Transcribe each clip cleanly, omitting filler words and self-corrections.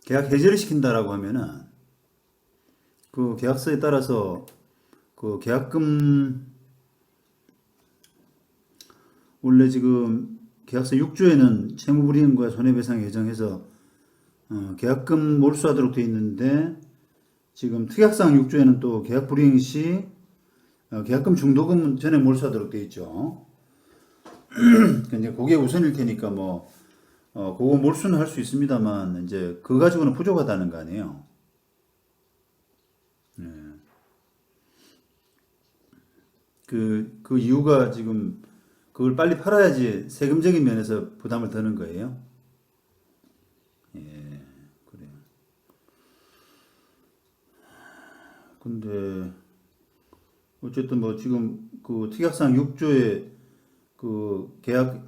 계약 해지를 시킨다라고 하면은 그 계약서에 따라서 그 계약금 원래 지금 계약서 6조에는 채무불이행과 손해배상이 규정해서 계약금 몰수하도록 되어 있는데 지금 특약상 6조에는 또 계약 불이행 시 계약금 중도금 전에 몰수하도록 되어 있죠. 이제 그게 우선일 테니까 뭐 그거 몰수는 할 수 있습니다만 이제 그거 가지고는 부족하다는 거 아니에요. 그 이유가 지금 그걸 빨리 팔아야지 세금적인 면에서 부담을 더는 거예요. 예, 그래요. 근데 어쨌든 뭐 지금 그 특약상 6조에 그 계약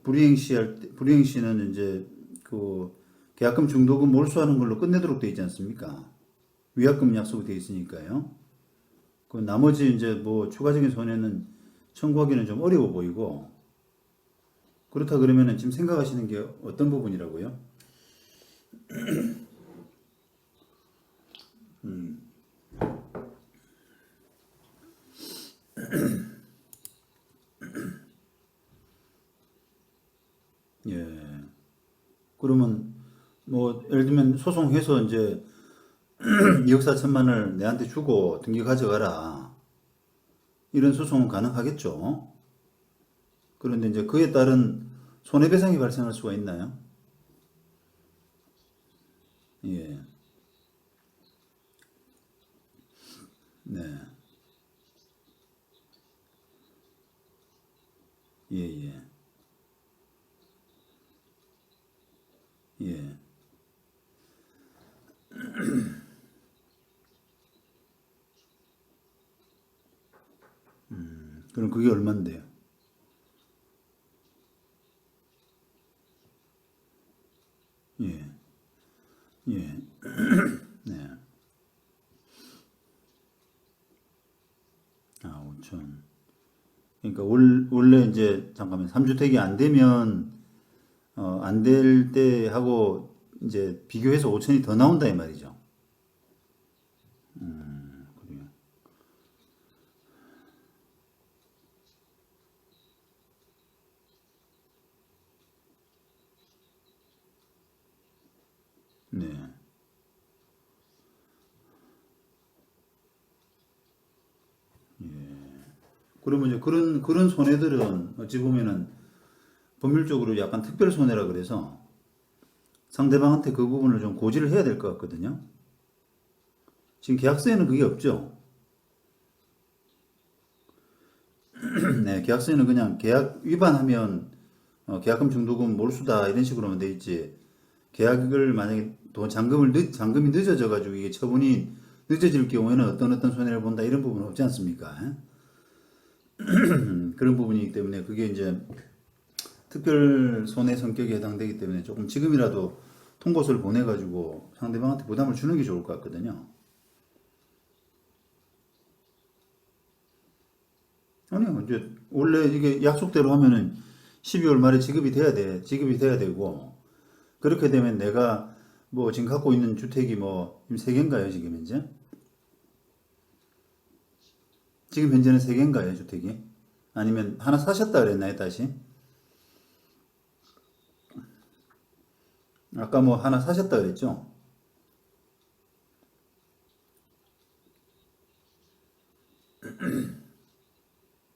불이행 시는 이제 그 계약금 중도금 몰수하는 걸로 끝내도록 돼 있지 않습니까? 위약금 약속이 돼 있으니까요. 그 나머지 이제 뭐 추가적인 손해는 청구하기는 좀 어려워 보이고 그렇다 그러면은 지금 생각하시는 게 어떤 부분이라고요? 예. 그러면 뭐 예를 들면 소송해서 이제 2억 4천만 원을 내한테 주고 등기 가져가라. 이런 소송은 가능하겠죠. 그런데 이제 그에 따른 손해배상이 발생할 수가 있나요? 예. 네. 예, 예. 예. 그럼 그게 얼만데요? 예. 예. 네. 아, 5천. 그러니까 원래 이제 잠깐만 3주택이 안 되면 안 될 때 하고 이제 비교해서 5천이 더 나온다 이 말이죠. 그래요. 네. 그러면 이제 그런 손해들은 어찌 보면은 법률적으로 약간 특별 손해라 그래서 상대방한테 그 부분을 좀 고지를 해야 될 것 같거든요. 지금 계약서에는 그게 없죠. 네, 계약서에는 그냥 계약 위반하면 계약금 중도금 몰수다 이런 식으로만 돼 있지. 계약을 만약에 돈 잔금이 늦어져 가지고 이게 처분이 늦어질 경우에는 어떤 손해를 본다 이런 부분은 없지 않습니까? 그런 부분이기 때문에 그게 이제 특별 손해 성격에 해당되기 때문에 조금 지금이라도 통보서를 보내가지고 상대방한테 부담을 주는 게 좋을 것 같거든요. 아니요, 이제 원래 이게 약속대로 하면은 12월 말에 지급이 돼야 되고 그렇게 되면 내가 뭐 지금 갖고 있는 주택이 뭐 지금 세 개인가요, 지금 현재? 지금 현재는 세 개인가요, 주택이? 아니면 하나 사셨다 그랬나요, 다시? 아까 뭐 하나 사셨다 그랬죠?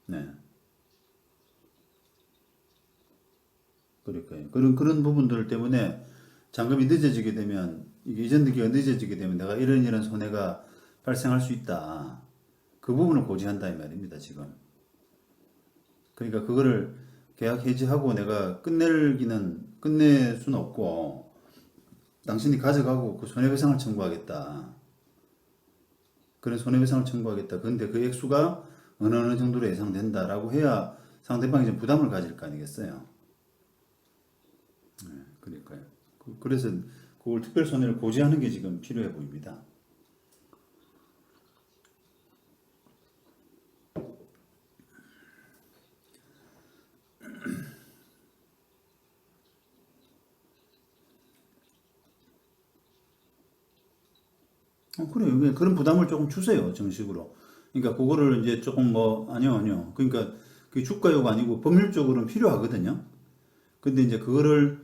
네. 그러니까요. 그런 부분들 때문에 잔금이 늦어지게 되면, 이게 이전 등기가 늦어지게 되면 내가 이런 손해가 발생할 수 있다. 그 부분을 고지한다 이 말입니다, 지금. 그러니까 그거를 계약 해지하고 내가 끝낼 수는 없고, 당신이 가져가고 그 손해배상을 청구하겠다. 그런 손해배상을 청구하겠다. 근데 그 액수가 어느 정도로 예상된다라고 해야 상대방이 좀 부담을 가질 거 아니겠어요. 그러니까요. 그래서 그걸 특별 손해를 고지하는 게 지금 필요해 보입니다. 그래요. 그런 부담을 조금 주세요, 정식으로. 그러니까 그거를 이제 조금 뭐, 아니요. 그러니까 그 주가요가 아니고 법률적으로는 필요하거든요. 근데 이제 그거를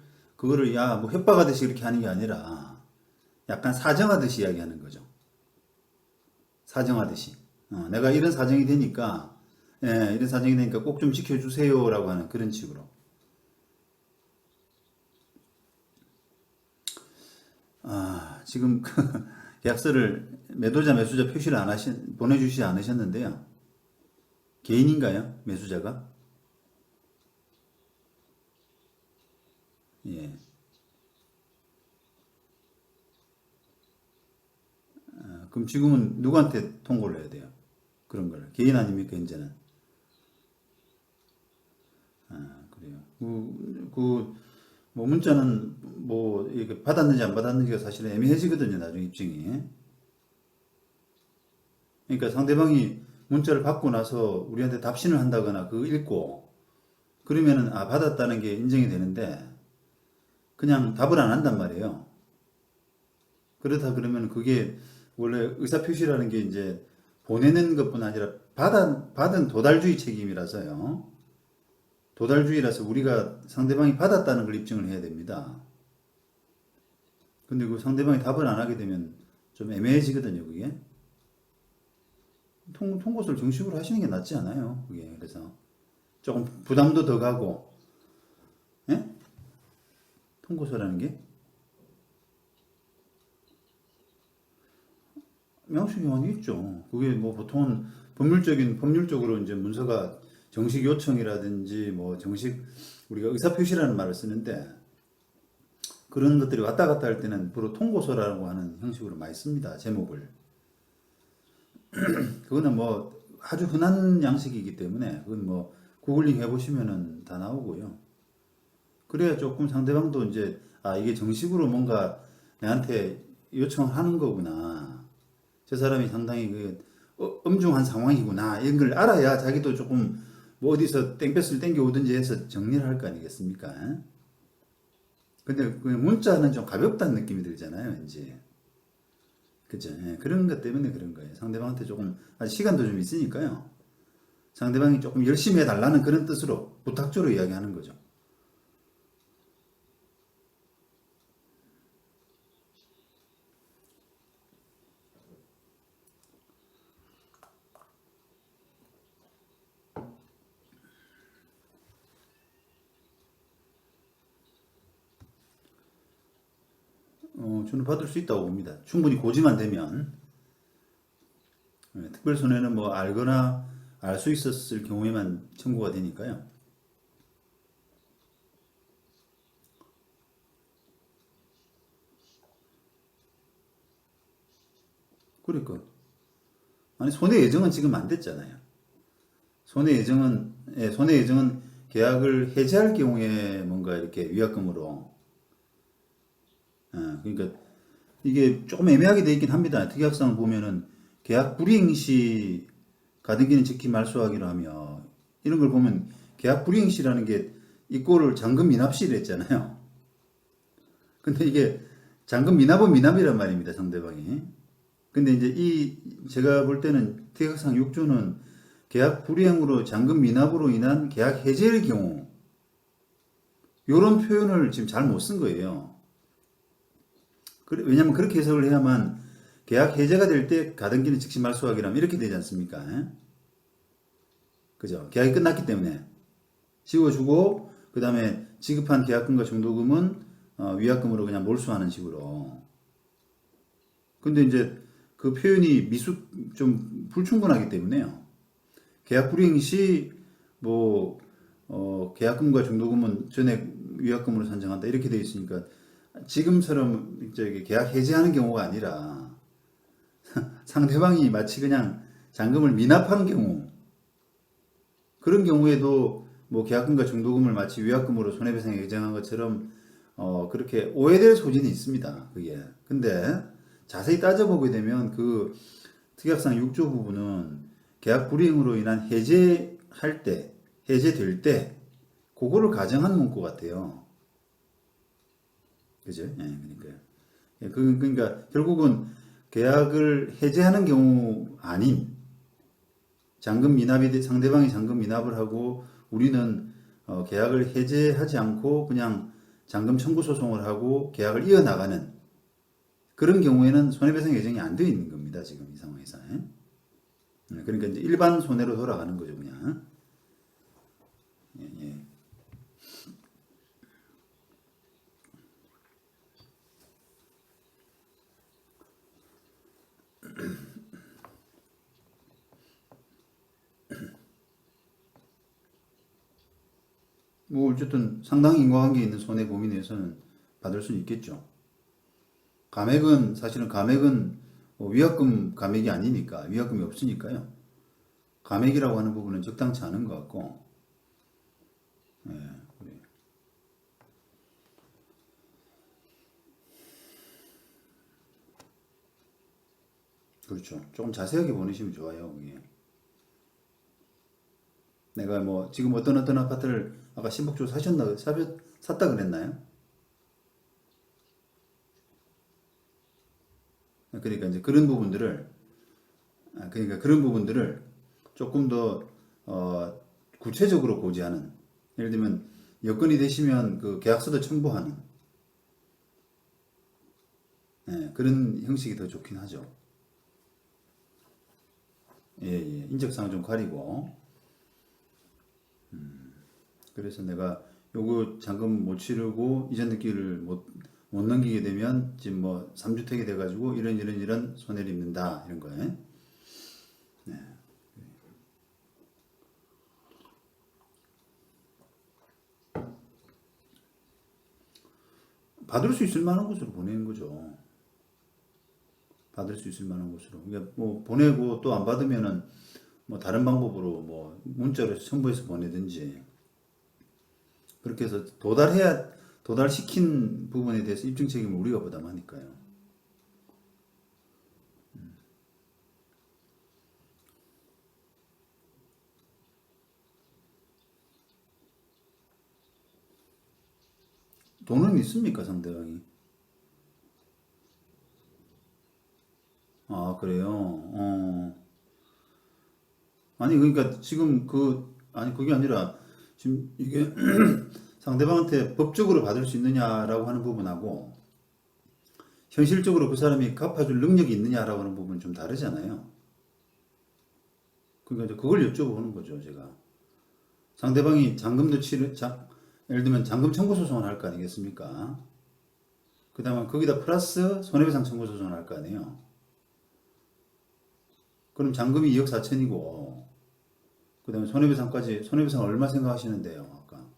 야, 뭐 협박하듯이 이렇게 하는 게 아니라 약간 사정하듯이 이야기하는 거죠. 사정하듯이. 내가 이런 사정이 되니까, 예, 이런 사정이 되니까 꼭 좀 지켜주세요라고 하는 그런 식으로. 지금 계약서를 매도자, 매수자 표시를 보내주시지 않으셨는데요. 개인인가요? 매수자가? 예. 그럼 지금은 누구한테 통보를 해야 돼요? 그런 걸. 개인 아닙니까, 이제는? 그래요. 뭐, 문자는 뭐, 이게 받았는지 안 받았는지가 사실 애매해지거든요, 나중에 입증이. 그러니까 상대방이 문자를 받고 나서 우리한테 답신을 한다거나 그거 읽고, 그러면은, 받았다는 게 인정이 되는데, 그냥 답을 안 한단 말이에요. 그렇다 그러면 그게 원래 의사표시라는 게 이제 보내는 것뿐 아니라 받은 도달주의 책임이라서요. 도달주의라서 우리가 상대방이 받았다는 걸 입증을 해야 됩니다. 근데 그 상대방이 답을 안 하게 되면 좀 애매해지거든요, 그게. 통고소를 정식으로 하시는 게 낫지 않아요, 그게. 그래서 조금 부담도 더 가고, 예? 통고소라는 게 명시 기한이 있죠. 그게 뭐 보통은 법률적으로 이제 문서가 정식 요청이라든지 뭐 정식 우리가 의사표시라는 말을 쓰는데 그런 것들이 왔다 갔다 할 때는 주로 통고서라고 하는 형식으로 많이 씁니다. 제목을. 그거는 뭐 아주 흔한 양식이기 때문에 그건 뭐 구글링 해보시면은 다 나오고요. 그래야 조금 상대방도 이제 이게 정식으로 뭔가 내한테 요청하는 거구나. 저 사람이 상당히 엄중한 상황이구나. 이런 걸 알아야 자기도 조금 뭐 어디서 땡볕을 땡겨 오든지 해서 정리를 할 거 아니겠습니까? 근데 그 문자는 좀 가볍다는 느낌이 들잖아요, 이제. 그죠? 예, 그런 것 때문에 그런 거예요. 상대방한테 조금, 아직 시간도 좀 있으니까요. 상대방이 조금 열심히 해달라는 그런 뜻으로, 부탁조로 이야기하는 거죠. 저는 받을 수 있다고 봅니다. 충분히 고지만 되면. 특별손해는 뭐 알거나 알 수 있었을 경우에만 청구가 되니까요. 그러니까. 아니, 손해 예정은 지금 안 됐잖아요. 손해 예정은 계약을 해지할 경우에 뭔가 이렇게 위약금으로, 그러니까 이게 조금 애매하게 돼 있긴 합니다. 특약상을 보면은 계약 불이행 시 가등기는 즉시 말소하기로 하며 이런 걸 보면 계약 불이행 시라는 게 이꼴을 잔금 미납시를 했잖아요. 근데 이게 잔금 미납은 미납이란 말입니다, 상대방이. 근데 이제 제가 볼 때는 특약상 6조는 계약 불이행으로 잔금 미납으로 인한 계약 해지의 경우 이런 표현을 지금 잘 못 쓴 거예요. 왜냐면 그렇게 해석을 해야만 계약 해제가 될 때 가등기는 즉시 말소하기로 하면 이렇게 되지 않습니까? 그죠? 계약이 끝났기 때문에 지워주고 그 다음에 지급한 계약금과 정도금은 위약금으로 그냥 몰수하는 식으로. 근데 이제 그 표현이 좀 불충분하기 때문에요. 계약 불이행 시 뭐 계약금과 정도금은 전액 위약금으로 산정한다 이렇게 돼 있으니까 지금처럼 계약 해지하는 경우가 아니라 상대방이 마치 그냥 잔금을 미납하는 경우 그런 경우에도 뭐 계약금과 중도금을 마치 위약금으로 손해배상에 예정한 것처럼 그렇게 오해될 소지는 있습니다. 그게. 근데 자세히 따져보게 되면 그 특약상 6조 부분은 계약 불이행으로 인한 해제될 때 그거를 가정한 문구 같아요. 그죠? 예, 그러니까요. 그러니까 결국은 계약을 해제하는 경우 아닌 잔금 미납이 상대방이 잔금 미납을 하고 우리는 계약을 해제하지 않고 그냥 잔금 청구 소송을 하고 계약을 이어나가는 그런 경우에는 손해배상 예정이 안 되어 있는 겁니다. 지금 이 상황에서. 그러니까 이제 일반 손해로 돌아가는 거죠, 그냥. 예, 예. 뭐 어쨌든 상당히 인과관계 있는 손해 범위 내에서는 받을 수는 있겠죠. 감액은 사실은 감액은 위약금 감액이 아니니까 위약금이 없으니까요. 감액이라고 하는 부분은 적당치 않은 것 같고, 예, 그래요. 그렇죠. 조금 자세하게 보내시면 좋아요. 그게. 내가 뭐 지금 어떤 아파트를 아까 신북주 샀다 그랬나요? 그러니까 이제 그러니까 그런 부분들을 조금 더 구체적으로 고지하는, 예를 들면 여건이 되시면 그 계약서도 첨부하는, 예, 그런 형식이 더 좋긴 하죠. 예, 예. 인적사항 좀 가리고. 그래서 내가 요거 잔금 못 치르고 이전 등기를 못 넘기게 되면 지금 뭐 3주택이 돼가지고 이런 손해를 입는다 이런 거예요. 받을 수 있을 만한 곳으로 보내는 거죠. 받을 수 있을 만한 곳으로. 그러니까 뭐 보내고 또 안 받으면은 뭐 다른 방법으로 뭐 문자로 첨부해서 보내든지 그렇게 해서 도달시킨 부분에 대해서 입증 책임을 우리가 부담하니까요. 돈은 있습니까, 상대방이? 아, 그래요? 아니, 그러니까 지금 아니, 그게 아니라 지금 이게 상대방한테 법적으로 받을 수 있느냐라고 하는 부분하고 현실적으로 그 사람이 갚아줄 능력이 있느냐라고 하는 부분은 좀 다르잖아요. 그러니까 이제 그걸 여쭤보는 거죠, 제가. 상대방이 예를 들면 잔금 청구 소송을 할 거 아니겠습니까? 그 다음에 거기다 플러스 손해배상 청구 소송을 할 거 아니에요. 그럼 잔금이 2억 4천이고, 그 다음에 손해배상 얼마 생각하시는데요, 아까?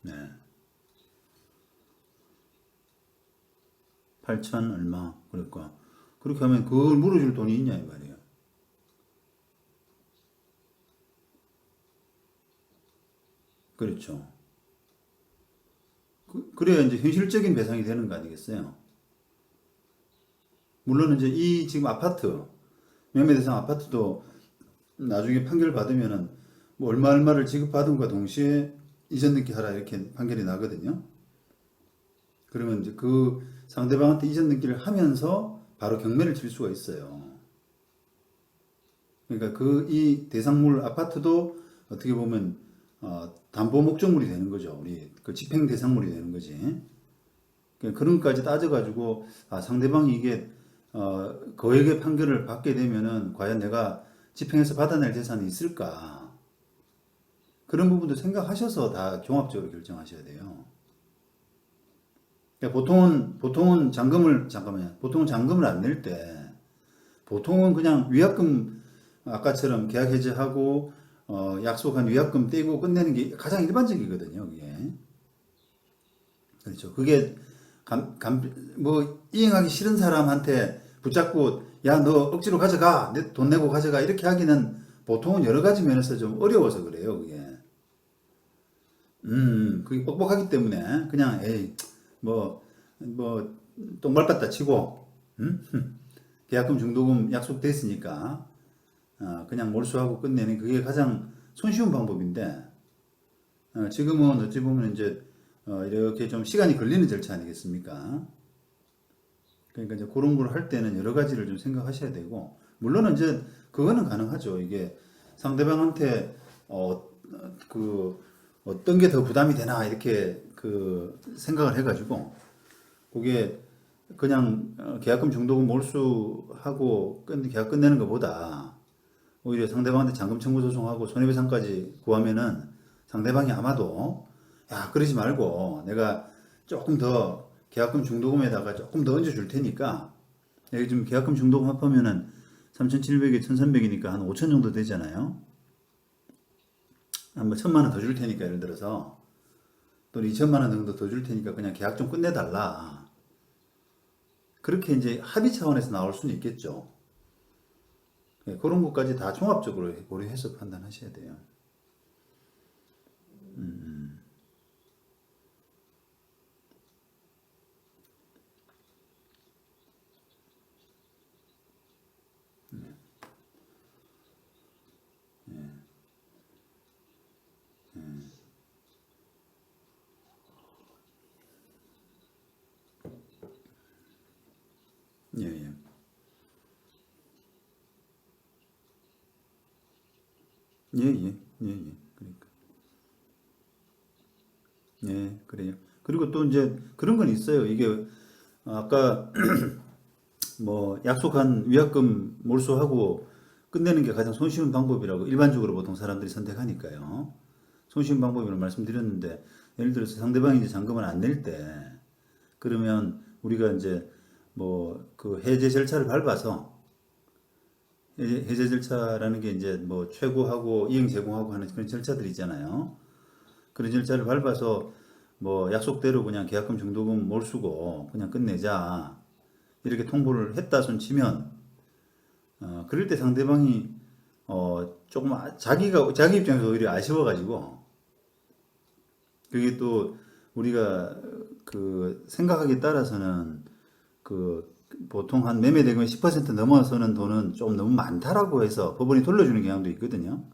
네. 8천 얼마. 그러니까. 그렇게 하면 그걸 물어줄 돈이 있냐, 이 말이에요. 그렇죠. 그래야 이제 현실적인 배상이 되는 거 아니겠어요? 물론 이제 이 지금 매매 대상 아파트도 나중에 판결 받으면은 뭐 얼마를 지급받은과 동시에 이전 등기 하라 이렇게 판결이 나거든요. 그러면 이제 그 상대방한테 이전 등기를 하면서 바로 경매를 칠 수가 있어요. 그러니까 이 대상물 아파트도 어떻게 보면 담보 목적물이 되는 거죠. 우리 그 집행 대상물이 되는 거지. 그러니까 그런 것까지 따져가지고 상대방이 이게 거액의 판결을 받게 되면은 과연 내가 집행해서 받아낼 재산이 있을까? 그런 부분도 생각하셔서 다 종합적으로 결정하셔야 돼요. 그러니까 보통은 잠깐만요. 보통은 잔금을 안 낼 때, 보통은 그냥 위약금, 아까처럼 계약 해지하고, 약속한 위약금 떼고 끝내는 게 가장 일반적이거든요, 그게. 그렇죠. 그게, 이행하기 싫은 사람한테 붙잡고, 야, 너 억지로 가져가! 내 돈 내고 가져가! 이렇게 하기는 보통은 여러 가지 면에서 좀 어려워서 그래요, 그게. 그게 뻑뻑하기 때문에, 그냥, 에이, 뭐, 뭐, 똥밟았다 치고, 계약금 중도금 약속됐으니까, 그냥 몰수하고 끝내는 그게 가장 손쉬운 방법인데, 지금은 어찌 보면 이제 이렇게 좀 시간이 걸리는 절차 아니겠습니까? 그러니까 이제 그런 걸 할 때는 여러 가지를 좀 생각하셔야 되고, 물론 이제 그거는 가능하죠. 이게 상대방한테 그 어떤 게 더 부담이 되나 이렇게 그 생각을 해가지고 그게 그냥 계약금 중도금 몰수하고 계약 끝내는 것보다 오히려 상대방한테 잔금 청구 소송하고 손해배상까지 구하면은 상대방이 아마도 야 그러지 말고 내가 조금 더 계약금 중도금에다가 조금 더 얹어줄 테니까 여기 지금 계약금 중도금 합하면은 3,700에 1,300이니까 한 5천 정도 되잖아요. 한번 1,000만 원 더 줄 테니까 예를 들어서 또는 2천만 원 정도 더 줄 테니까 그냥 계약 좀 끝내달라. 그렇게 이제 합의 차원에서 나올 수는 있겠죠. 네, 그런 것까지 다 종합적으로 고려해서 판단하셔야 돼요. 예, 예. 예, 예. 예, 예. 그러니까. 예, 그래요. 그리고 또 이제 그런 건 있어요. 이게 아까 뭐 약속한 위약금 몰수하고 끝내는 게 가장 손쉬운 방법이라고 일반적으로 보통 사람들이 선택하니까요. 손쉬운 방법이라고 말씀드렸는데 예를 들어서 상대방이 이제 잔금을 안 낼 때 그러면 우리가 이제 뭐 그 해제 절차를 밟아서 해제 절차라는 게 이제 뭐 최고하고 이행 제공하고 하는 그런 절차들이 있잖아요. 그런 절차를 밟아서 뭐 약속대로 그냥 계약금 중도금 몰수고 그냥 끝내자 이렇게 통보를 했다 손 치면 그럴 때 상대방이 조금 자기 입장에서 오히려 아쉬워가지고 그게 또 우리가 그 생각하기에 따라서는 그 보통 한 매매 대금의 10% 넘어서는 돈은 좀 너무 많다라고 해서 법원이 돌려주는 경향도 있거든요.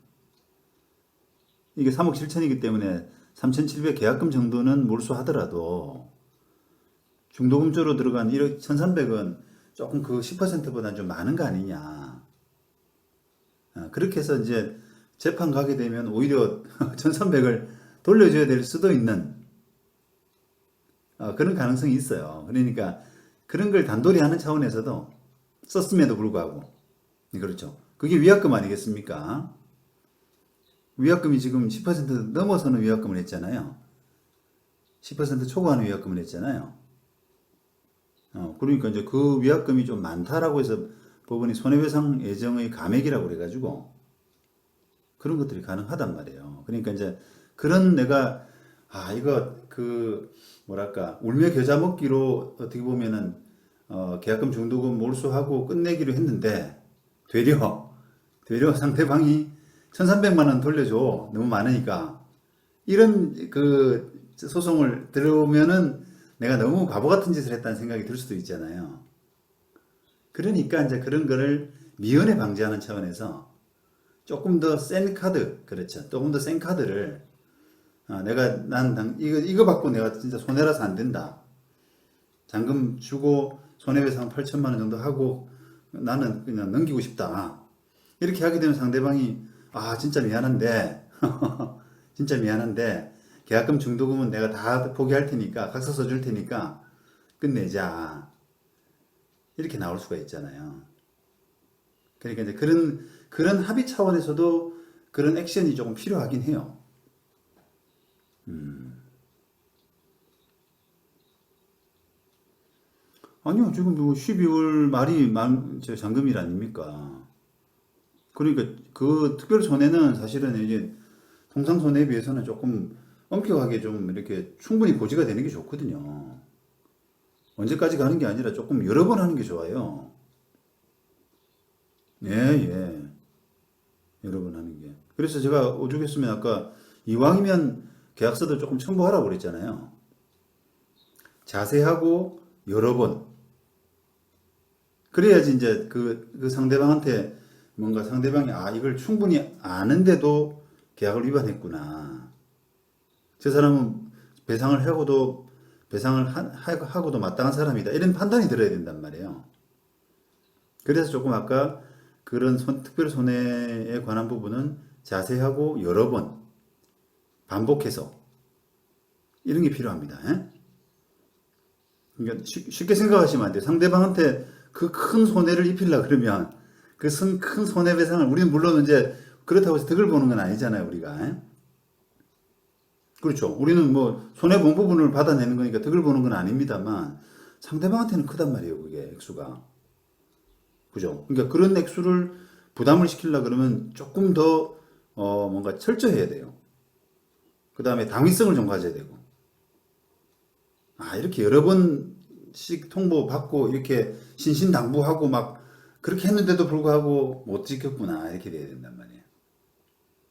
이게 3억 7천이기 때문에 3,700 계약금 정도는 몰수하더라도 중도금조로 들어간 1억 1,300은 조금 그 10%보다는 좀 많은 거 아니냐. 그렇게 해서 이제 재판 가게 되면 오히려 1,300을 돌려줘야 될 수도 있는 그런 가능성이 있어요. 그러니까 그런 걸 단돌이 하는 차원에서도 썼음에도 불구하고 그렇죠. 그게 위약금 아니겠습니까? 위약금이 지금 10% 넘어서는 위약금을 했잖아요. 10% 초과하는 위약금을 했잖아요. 그러니까 이제 그 위약금이 좀 많다라고 해서 법원이 손해배상 예정의 감액이라고 그래가지고 그런 것들이 가능하단 말이에요. 그러니까 이제 그런 내가 이거 그 뭐랄까 울며 겨자 먹기로 어떻게 보면은 계약금 중도금 몰수하고 끝내기로 했는데 되려 상대방이 1,300만 원 돌려줘 너무 많으니까 이런 그 소송을 들어오면은 내가 너무 바보 같은 짓을 했다는 생각이 들 수도 있잖아요. 그러니까 이제 그런 거를 미연에 방지하는 차원에서 조금 더 센 카드, 그렇죠. 조금 더 센 카드를 이거 받고 내가 진짜 손해라서 안 된다. 잔금 주고 손해배상 8천만 원 정도 하고 나는 그냥 넘기고 싶다. 이렇게 하게 되면 상대방이 진짜 미안한데 진짜 미안한데 계약금 중도금은 내가 다 포기할 테니까 각서 써줄 테니까 끝내자. 이렇게 나올 수가 있잖아요. 그러니까 이제 그런 합의 차원에서도 그런 액션이 조금 필요하긴 해요. 아니요, 지금 뭐 12월 말이 잔금일 아닙니까? 그러니까 그 특별 손해는 사실은 이제 통상 손해에 비해서는 조금 엄격하게 좀 이렇게 충분히 고지가 되는 게 좋거든요. 언제까지 가는 게 아니라 조금 여러 번 하는 게 좋아요. 예, 예. 여러 번 하는 게. 그래서 제가 오죽했으면 아까 이왕이면 계약서도 조금 첨부하라고 그랬잖아요. 자세하고 여러 번. 그래야지 이제 그 상대방한테 뭔가 상대방이 이걸 충분히 아는데도 계약을 위반했구나. 저 사람은 배상을 하고도 마땅한 사람이다. 이런 판단이 들어야 된단 말이에요. 그래서 조금 아까 그런 특별 손해에 관한 부분은 자세히 하고 여러 번 반복해서 이런 게 필요합니다. 예? 그러니까 쉽게 생각하시면 안 돼요. 상대방한테 그 큰 손해를 입히려 그러면 그 큰 손해배상을 우리는 물론 이제 그렇다고 해서 득을 보는 건 아니잖아요, 우리가. 예? 그렇죠. 우리는 뭐 손해본 부분을 받아내는 거니까 득을 보는 건 아닙니다만 상대방한테는 크단 말이에요, 그게 액수가. 그죠? 그러니까 그런 액수를 부담을 시키려 그러면 조금 더 뭔가 철저해야 돼요. 그 다음에 당위성을 좀 가져야 되고. 아, 이렇게 여러 번씩 통보받고 이렇게 신신당부하고 막 그렇게 했는데도 불구하고 못 지켰구나. 이렇게 돼야 된단 말이에요.